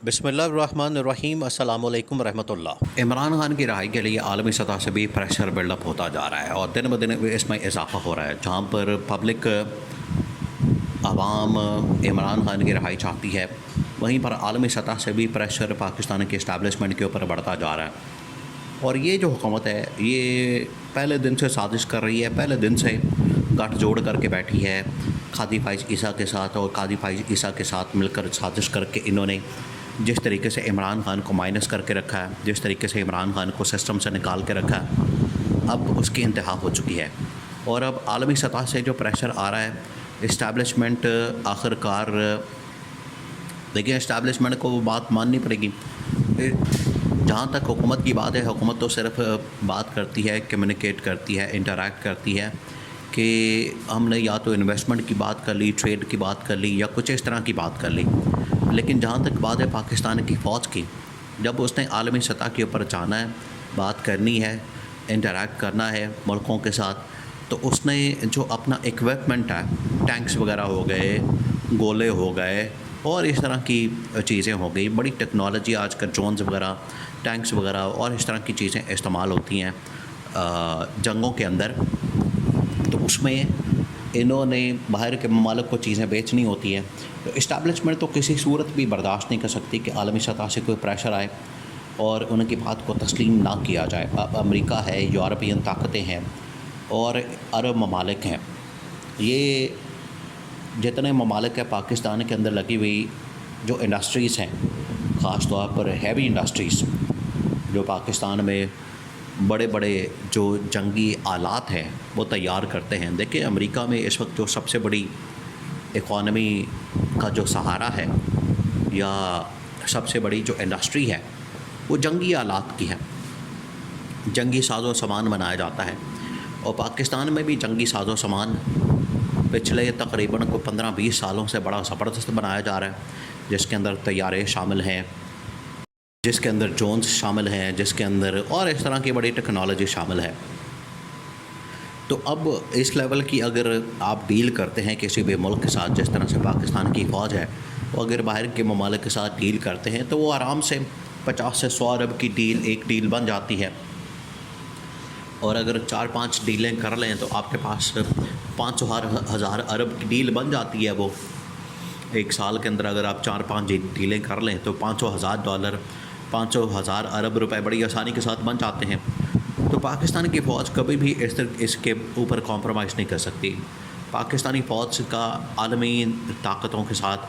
بسم اللہ الرحمن الرحیم، السلام علیکم ورحمۃ اللہ۔ عمران خان کی رہائی کے لیے عالمی سطح سے بھی پریشر بلڈ اپ ہوتا جا رہا ہے اور دن بدن اس میں اضافہ ہو رہا ہے، جہاں پر پبلک عوام عمران خان کی رہائی چاہتی ہے، وہیں پر عالمی سطح سے بھی پریشر پاکستان کی اسٹیبلشمنٹ کے اوپر بڑھتا جا رہا ہے۔ اور یہ جو حکومت ہے یہ پہلے دن سے سازش کر رہی ہے، پہلے دن سے گٹھ جوڑ کر کے بیٹھی ہے قاضی فائز عیسیٰ کے ساتھ، اور قاضی فائز عیسیٰ کے ساتھ مل کر سازش کر کے انہوں نے جس طریقے سے عمران خان کو مائنس کر کے رکھا ہے، جس طریقے سے عمران خان کو سسٹم سے نکال کے رکھا ہے، اب اس کی انتہا ہو چکی ہے۔ اور اب عالمی سطح سے جو پریشر آ رہا ہے، اسٹیبلشمنٹ آخر کار دیکھیں، اسٹیبلشمنٹ کو وہ بات ماننی پڑے گی۔ جہاں تک حکومت کی بات ہے، حکومت تو صرف بات کرتی ہے، کمیونیکیٹ کرتی ہے، انٹریکٹ کرتی ہے کہ ہم نے یا تو انویسٹمنٹ کی بات کر لی، ٹریڈ کی بات کر لی، یا کچھ اس طرح کی بات کر لی۔ لیکن جہاں تک بات ہے پاکستان کی فوج کی، جب اس نے عالمی سطح کے اوپر جانا ہے، بات کرنی ہے، انٹریکٹ کرنا ہے ملکوں کے ساتھ، تو اس نے جو اپنا اکوپمنٹ ہے، ٹینکس وغیرہ ہو گئے، گولے ہو گئے، اور اس طرح کی چیزیں ہو گئی، بڑی ٹیکنالوجی آج کل ڈرونز وغیرہ، ٹینکس وغیرہ اور اس طرح کی چیزیں استعمال ہوتی ہیں جنگوں کے اندر، تو اس میں انہوں نے باہر کے ممالک کو چیزیں بیچنی ہوتی ہیں۔ تو اسٹیبلشمنٹ تو کسی صورت بھی برداشت نہیں کر سکتی کہ عالمی سطح سے کوئی پریشر آئے اور ان کی بات کو تسلیم نہ کیا جائے۔ اب امریکہ ہے، یورپین طاقتیں ہیں اور عرب ممالک ہیں، یہ جتنے ممالک ہیں پاکستان کے اندر لگی ہوئی جو انڈسٹریز ہیں، خاص طور پر ہیوی انڈسٹریز جو پاکستان میں بڑے بڑے جو جنگی آلات ہیں وہ تیار کرتے ہیں۔ دیکھیں، امریکہ میں اس وقت جو سب سے بڑی اکانومی کا جو سہارا ہے یا سب سے بڑی جو انڈسٹری ہے وہ جنگی آلات کی ہے، جنگی ساز و سامان بنایا جاتا ہے، اور پاکستان میں بھی جنگی ساز و سامان پچھلے تقریباً 15-20 سالوں سے بڑا زبردست بنایا جا رہا ہے، جس کے اندر طیارے شامل ہیں، جس کے اندر ڈرونز شامل ہیں، جس کے اندر اور اس طرح کی بڑی ٹیکنالوجی شامل ہے۔ تو اب اس لیول کی اگر آپ ڈیل کرتے ہیں کسی بھی ملک کے ساتھ، جس طرح سے پاکستان کی فوج ہے، وہ اگر باہر کے ممالک کے ساتھ ڈیل کرتے ہیں تو وہ آرام سے 50 سے 100 ارب کی ایک ڈیل بن جاتی ہے، اور اگر 4-5 ڈیلیں کر لیں تو آپ کے پاس 500,000 ارب کی ڈیل بن جاتی ہے۔ وہ ایک سال کے اندر اگر آپ 4-5 ڈیلیں کر لیں تو $500,000 500,000 ارب روپے بڑی آسانی کے ساتھ بن جاتے ہیں۔ تو پاکستان کی فوج کبھی بھی اس کے اوپر کمپرومائز نہیں کر سکتی۔ پاکستانی فوج کا عالمی طاقتوں کے ساتھ،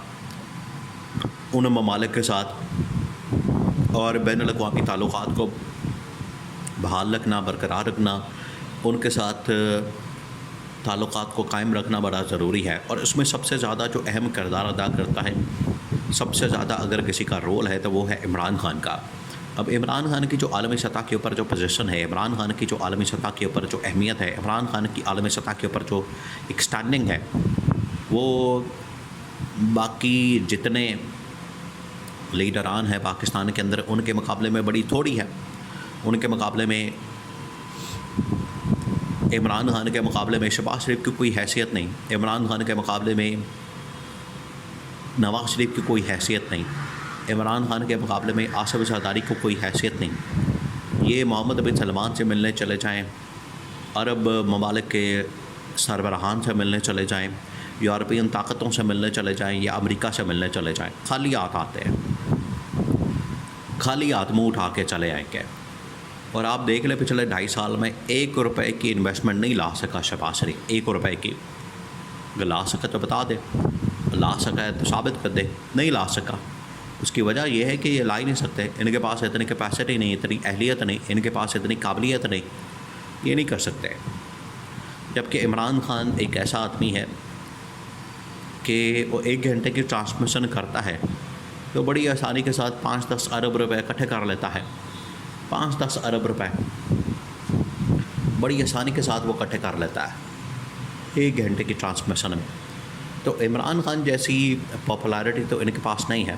ان ممالک کے ساتھ اور بین الاقوامی تعلقات کو بحال رکھنا، برقرار رکھنا، ان کے ساتھ تعلقات کو قائم رکھنا بڑا ضروری ہے، اور اس میں سب سے زیادہ جو اہم کردار ادا کرتا ہے، سب سے زیادہ اگر کسی کا رول ہے تو وہ ہے عمران خان کا۔ اب عمران خان کی جو عالمی سطح کے اوپر جو پوزیشن ہے، عمران خان کی جو عالمی سطح کے اوپر جو اہمیت ہے، عمران خان کی عالمی سطح کے اوپر جو ایک سٹینڈنگ ہے، وہ باقی جتنے لیڈران ہیں پاکستان کے اندر ان کے مقابلے میں بڑی تھوڑی ہے۔ ان کے مقابلے میں، عمران خان کے مقابلے میں شہباز شریف کی کوئی حیثیت نہیں، عمران خان کے مقابلے میں نواز شریف کی کوئی حیثیت نہیں، عمران خان کے مقابلے میں آصف زرداری کو کوئی حیثیت نہیں۔ یہ محمد بن سلمان سے ملنے چلے جائیں، عرب ممالک کے سربراہان سے ملنے چلے جائیں، یورپین طاقتوں سے ملنے چلے جائیں، یا امریکہ سے ملنے چلے جائیں، خالی ہاتھ آتے ہیں، خالی ہاتھ منہ اٹھا کے چلے آئیں گے۔ اور آپ دیکھ لیں پچھلے 2.5 سال میں 1 روپے کی انویسٹمنٹ نہیں لا سکا شہباز شریف، 1 روپے کی۔ اگر لا سکا تو بتا دے، لا سکا ہے تو ثابت کر دے، نہیں لا سکا۔ اس کی وجہ یہ ہے کہ یہ لا ہی نہیں سکتے، ان کے پاس اتنی کیپیسٹی نہیں، اتنی اہلیت نہیں، ان کے پاس اتنی قابلیت نہیں، یہ نہیں کر سکتے۔ جبکہ عمران خان ایک ایسا آدمی ہے کہ وہ 1 گھنٹے کی ٹرانسمیشن کرتا ہے تو بڑی آسانی کے ساتھ 5-10 ارب روپے اکٹھے کر لیتا ہے، 5-10 ارب روپے بڑی آسانی کے ساتھ وہ اکٹھے کر لیتا ہے 1 گھنٹے کی ٹرانسمیشن میں۔ تو عمران خان جیسی پاپولیرٹی تو ان کے پاس نہیں ہے،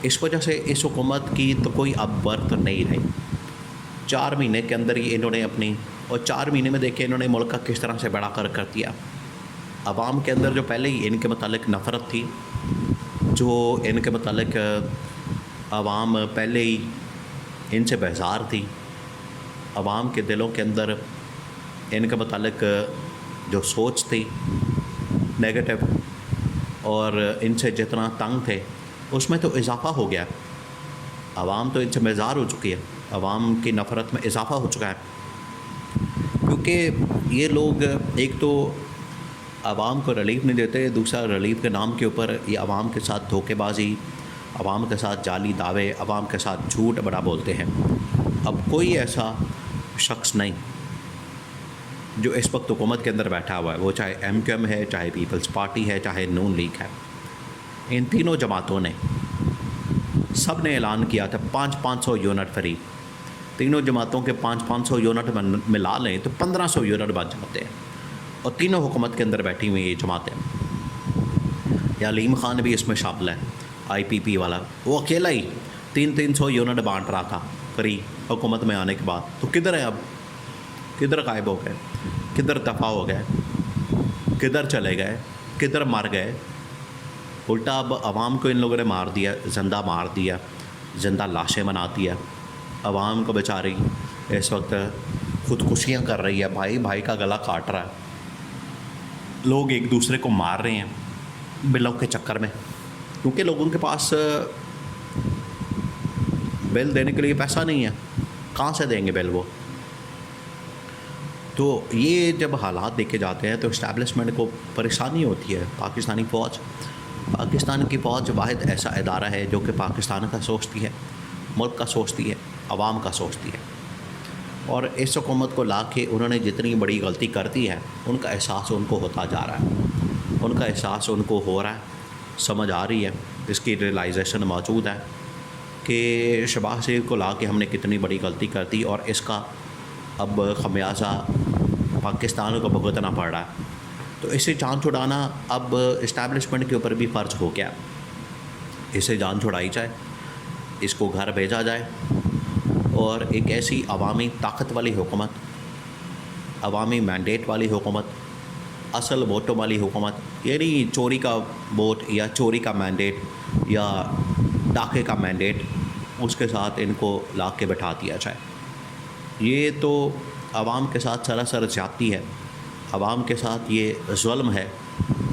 اس وجہ سے اس حکومت کی تو کوئی اب برت نہیں رہی۔ 4 مہینے کے اندر ہی انہوں نے اپنی، اور 4 مہینے میں دیکھیں انہوں نے ملک کا کس طرح سے بیڑا کر دیا۔ عوام کے اندر جو پہلے ہی ان کے متعلق نفرت تھی، جو ان کے متعلق عوام پہلے ہی ان سے بیزار تھی. عوام کے دلوں کے اندر ان کے متعلق جو سوچ تھی نیگیٹو، اور ان سے جتنا تنگ تھے اس میں تو اضافہ ہو گیا. عوام تو ان سے بیزار ہو چکی ہے، عوام کی نفرت میں اضافہ ہو چکا ہے، کیونکہ یہ لوگ ایک تو عوام کو ریلیف نہیں دیتے، دوسرا ریلیف کے نام کے اوپر یہ عوام کے ساتھ دھوکے بازی، عوام کے ساتھ جعلی دعوے، عوام کے ساتھ جھوٹ بڑا بولتے ہیں. اب کوئی ایسا شخص نہیں جو اس وقت حکومت کے اندر بیٹھا ہوا ہے، وہ چاہے ایم کیو ایم ہے، چاہے پیپلز پارٹی ہے، چاہے نون لیگ ہے. ان تینوں جماعتوں نے سب نے اعلان کیا تھا 500 یونٹ فری. تینوں جماعتوں کے 500 یونٹ ملا لیں تو 1500 یونٹ بن جاتے ہیں، اور تینوں حکومت کے اندر بیٹھی ہوئی یہ جماعتیں. یا علیم خان بھی اس میں شامل ہے، آئی پی پی والا، وہ اکیلا ہی 300 یونٹ بانٹ رہا تھا فری حکومت میں آنے کے بعد. تو کدھر ہے اب؟ کدھر غائب ہو گئے؟ کدھر دفع ہو گئے؟ کدھر چلے گئے؟ کدھر مر گئے؟ الٹا اب عوام کو ان لوگوں نے مار دیا، زندہ مار دیا، زندہ لاشیں بناتی ہے. عوام کو بیچاری اس وقت خودکشیاں کر رہی ہے، بھائی بھائی کا گلا کاٹ رہا ہے، لوگ ایک دوسرے کو مار رہے ہیں بلوں کے چکر میں، کیونکہ لوگوں کے پاس بل دینے کے لیے پیسہ نہیں ہے. کہاں سے دیں گے بل وہ؟ تو یہ جب حالات دیکھے جاتے ہیں تو اسٹیبلشمنٹ کو پریشانی ہوتی ہے. پاکستان کی فوج واحد ایسا ادارہ ہے جو کہ پاکستان کا سوچتی ہے، ملک کا سوچتی ہے، عوام کا سوچتی ہے. اور اس حکومت کو لا کے انہوں نے جتنی بڑی غلطی کر دی ہے، ان کا احساس ان کو ہوتا جا رہا ہے، ان کا احساس ان کو ہو رہا ہے، سمجھ آ رہی ہے، اس کی ریئلائزیشن موجود ہے کہ شہباز شریف کو لا کے ہم نے کتنی بڑی غلطی کر دی، اور اس کا اب خمیازہ پاکستان کو بھگتنا پڑ رہا ہے. تو اسے جان چھڑانا اب اسٹیبلشمنٹ کے اوپر بھی فرض ہو گیا. اسے جان چھڑائی جائے، اس کو گھر بھیجا جائے، اور ایک ایسی عوامی طاقت والی حکومت، عوامی مینڈیٹ والی حکومت، اصل ووٹوں والی حکومت، یعنی چوری کا ووٹ یا چوری کا مینڈیٹ یا ڈاکے کا مینڈیٹ، اس کے ساتھ ان کو لا کے بٹھا دیا جائے. یہ تو عوام کے ساتھ سراسر زیادتی ہے، عوام کے ساتھ یہ ظلم ہے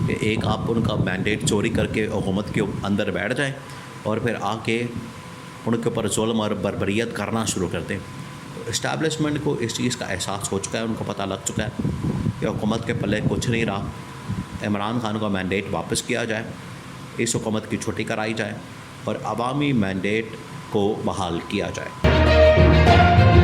کہ ایک آپ ان کا مینڈیٹ چوری کر کے حکومت کے اندر بیٹھ جائیں اور پھر آ کے ان کے اوپر ظلم اور بربریت کرنا شروع کر دیں. تو اسٹیبلشمنٹ کو اس چیز کا احساس ہو چکا ہے، ان کو پتہ لگ چکا ہے کہ حکومت کے پلے کچھ نہیں رہا. عمران خان کا مینڈیٹ واپس کیا جائے، اس حکومت کی چھٹی کرائی جائے، اور عوامی مینڈیٹ کو بحال کیا جائے.